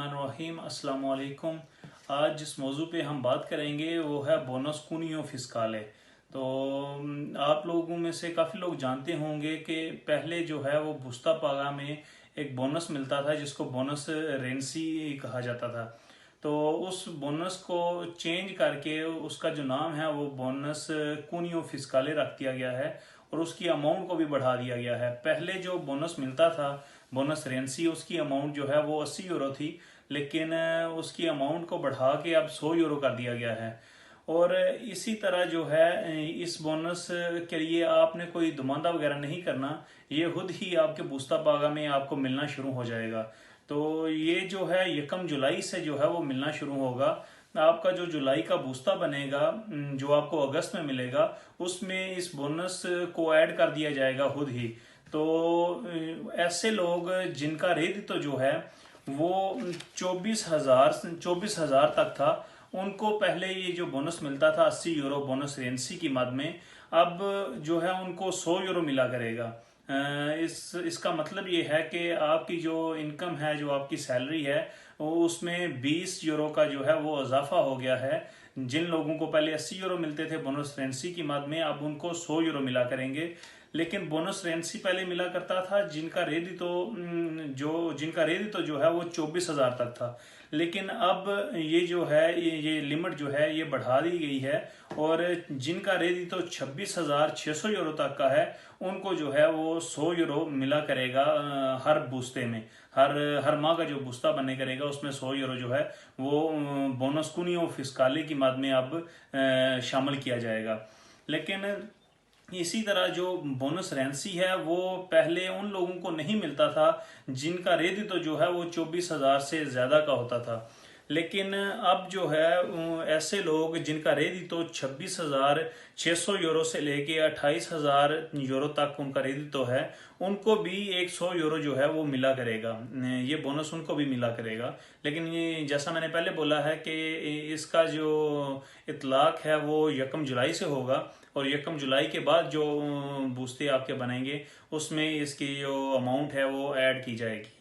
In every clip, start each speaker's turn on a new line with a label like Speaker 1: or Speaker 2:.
Speaker 1: बिस्मिल्लाहिर्रहमानिर्रहीम। अस्सलाम वालेकुम। आज जिस मौजू पे हम बात करेंगे वो है बोनस कूनियो फिस्काले। तो आप लोगों में से काफ़ी लोग जानते होंगे कि पहले जो है वो बुस्ता पागा में एक बोनस मिलता था जिसको बोनस रेंसी कहा जाता था। तो उस बोनस को चेंज करके उसका जो नाम है वो बोनस कूनियो फिस्काले रख दिया गया है और उसकी अमाउंट को भी बढ़ा दिया गया है। पहले जो बोनस मिलता था बोनस रेंसी, उसकी अमाउंट जो है वो 80 यूरो थी, लेकिन उसकी अमाउंट को बढ़ा के अब 100 यूरो कर दिया गया है। और इसी तरह जो है इस बोनस के लिए आपने कोई दुमानदा वगैरह नहीं करना, ये खुद ही आपके बुस्ता पागा में आपको मिलना शुरू हो जाएगा। तो ये जो है 1 जुलाई से जो है वो मिलना शुरू होगा। आपका जो जुलाई का बुस्ता बनेगा जो आपको अगस्त में मिलेगा, उसमें इस बोनस को ऐड कर दिया जाएगा खुद ही। तो ऐसे लोग जिनका रेदितो जो है वो 24,000 तक था, उनको पहले ये जो बोनस मिलता था 80 यूरो बोनस रेंसी की मद में, अब जो है उनको 100 यूरो मिला करेगा। इसका मतलब ये है कि आपकी जो इनकम है, जो आपकी सैलरी है, वो उसमें 20 यूरो का जो है वो इजाफा हो गया है। जिन लोगों को पहले 80 यूरो मिलते थे बोनस रेंसी की मद में, अब उनको 100 यूरो मिला करेंगे। लेकिन बोनस रेंसी पहले मिला करता था जिनका रेदितो जो है वो 24,000 तक था। लेकिन अब ये जो है ये लिमिट जो है ये बढ़ा दी गई है और जिनका रेदितो 26,600 यूरो तक का है, उनको जो है वो 100 यूरो मिला करेगा हर बूस्ते में। हर माह का जो बुस्ता बने करेगा उसमें 100 यूरो जो है वो बोनस कूनियो फिस्काले की मद में अब शामिल किया जाएगा। लेकिन इसी तरह जो बोनस रेंसी है वो पहले उन लोगों को नहीं मिलता था जिनका रेदितो जो है वो 24,000 से ज्यादा का होता था। लेकिन अब जो है ऐसे लोग जिनका रेदितो 26,600 यूरो से लेके 28,000 यूरो तक उनका रेदितो है, उनको भी 100 यूरो जो है वो मिला करेगा। ये बोनस उनको भी मिला करेगा। लेकिन ये जैसा मैंने पहले बोला है कि इसका जो इतलाक है वो 1 जुलाई से होगा और 1 जुलाई के बाद जो बूस्ते आपके बनेंगे उसमें इसकी जो अमाउंट है वो ऐड की जाएगी।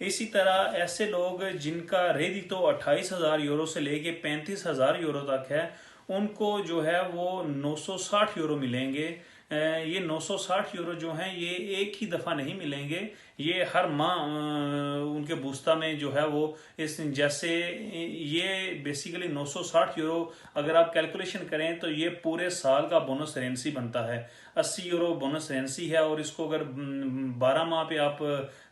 Speaker 1: इसी तरह ऐसे लोग जिनका रेदितो 28,000 यूरो से लेके 35,000 यूरो तक है, उनको जो है वो 960 यूरो मिलेंगे। ये 960 यूरो जो हैं ये एक ही दफ़ा नहीं मिलेंगे, ये हर माह उनके बूस्ता में जो है वो इस जैसे ये बेसिकली 960 यूरो अगर आप कैलकुलेशन करें तो ये पूरे साल का बोनस रेंसी बनता है। 80 यूरो बोनस रेंसी है और इसको अगर 12 माह पे आप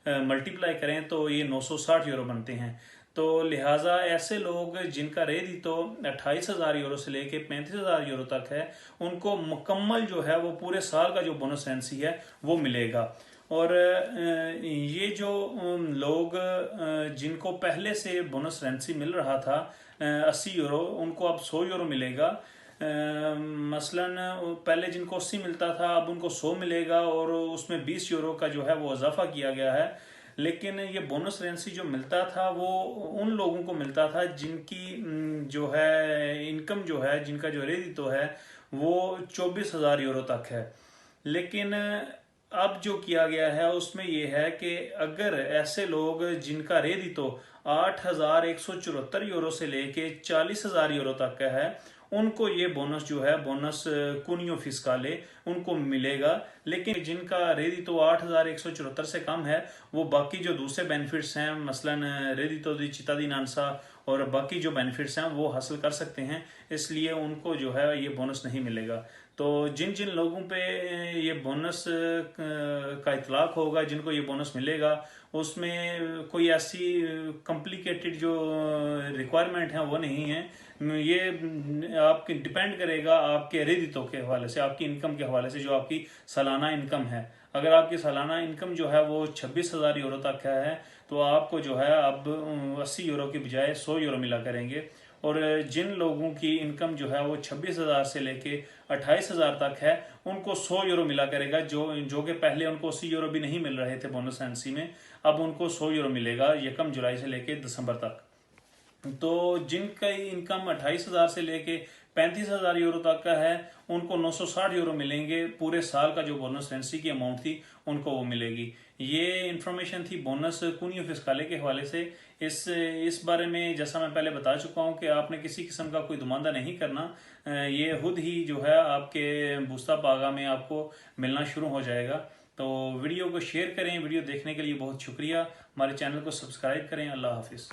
Speaker 1: मल्टीप्लाई करें तो ये 960 यूरो बनते हैं। तो लिहाजा ऐसे लोग जिनका रेदितो 28,000 यूरो से लेके 35,000 यूरो तक है, उनको मुकम्मल जो है वो पूरे साल का जो बोनस रेंसी है वो मिलेगा। और ये जो लोग जिनको पहले से बोनस रेंसी मिल रहा था 80 यूरो, उनको अब 100 यूरो मिलेगा। मसलन पहले जिनको 80 मिलता था अब उनको 100 मिलेगा और उसमें 20 यूरो का जो है वो इजाफा किया गया है। लेकिन ये बोनस रेंसी जो मिलता था वो उन लोगों को मिलता था जिनकी जो है इनकम जो है, जिनका जो रेदितो है वो 24,000 यूरो तक है। लेकिन अब जो किया गया है उसमें ये है कि अगर ऐसे लोग जिनका रेदितो 8,174 यूरो से लेके 40,000 यूरो तक का है, उनको ये बोनस जो है बोनस कूनियो फिस्काले उनको मिलेगा। लेकिन जिनका रेदितो 8,174 से कम है, वो बाकी जो दूसरे बेनिफिट्स हैं, मसलन रेदितो दी चिता दी नानसा और बाकी जो बेनिफिट्स हैं वो हासिल कर सकते हैं, इसलिए उनको जो है ये बोनस नहीं मिलेगा। तो जिन जिन लोगों पे ये बोनस का इतलाक होगा, जिनको ये बोनस मिलेगा, उसमें कोई ऐसी कॉम्प्लिकेटेड जो रिक्वायरमेंट है वो नहीं है। ये आपकी डिपेंड करेगा आपके रेदितो के हवाले से, आपकी इनकम के हवाले से, जो आपकी सालाना इनकम है। अगर आपकी सालाना इनकम जो है वो 26,000 यूरो तक है तो आपको जो है अब 80 यूरो के बजाय 100 यूरो मिला करेंगे। और जिन लोगों की इनकम जो है वो 26,000 से लेके 28,000 तक है, उनको 100 यूरो मिला करेगा। जो कि पहले उनको 80 यूरो भी नहीं मिल रहे थे बोनस रेंसी में, अब उनको 100 यूरो मिलेगा 1 जुलाई से लेके दिसंबर तक। तो जिनका इनकम 28,000 से लेके 35,000 यूरो तक का है, उनको 960 यूरो मिलेंगे। पूरे साल का जो बोनस रेंसी की अमाउंट थी उनको वो मिलेगी। ये इंफॉर्मेशन थी बोनस कूनियो फिस्काले के हवाले से। इस बारे में जैसा मैं पहले बता चुका हूँ कि आपने किसी किस्म का कोई नुमाइंदा नहीं करना, ये खुद ही जो है आपके बूस्ता पागा में आपको मिलना शुरू हो जाएगा। तो वीडियो को शेयर करें। वीडियो देखने के लिए बहुत शुक्रिया। हमारे चैनल को सब्सक्राइब करें। अल्लाह हाफिज़।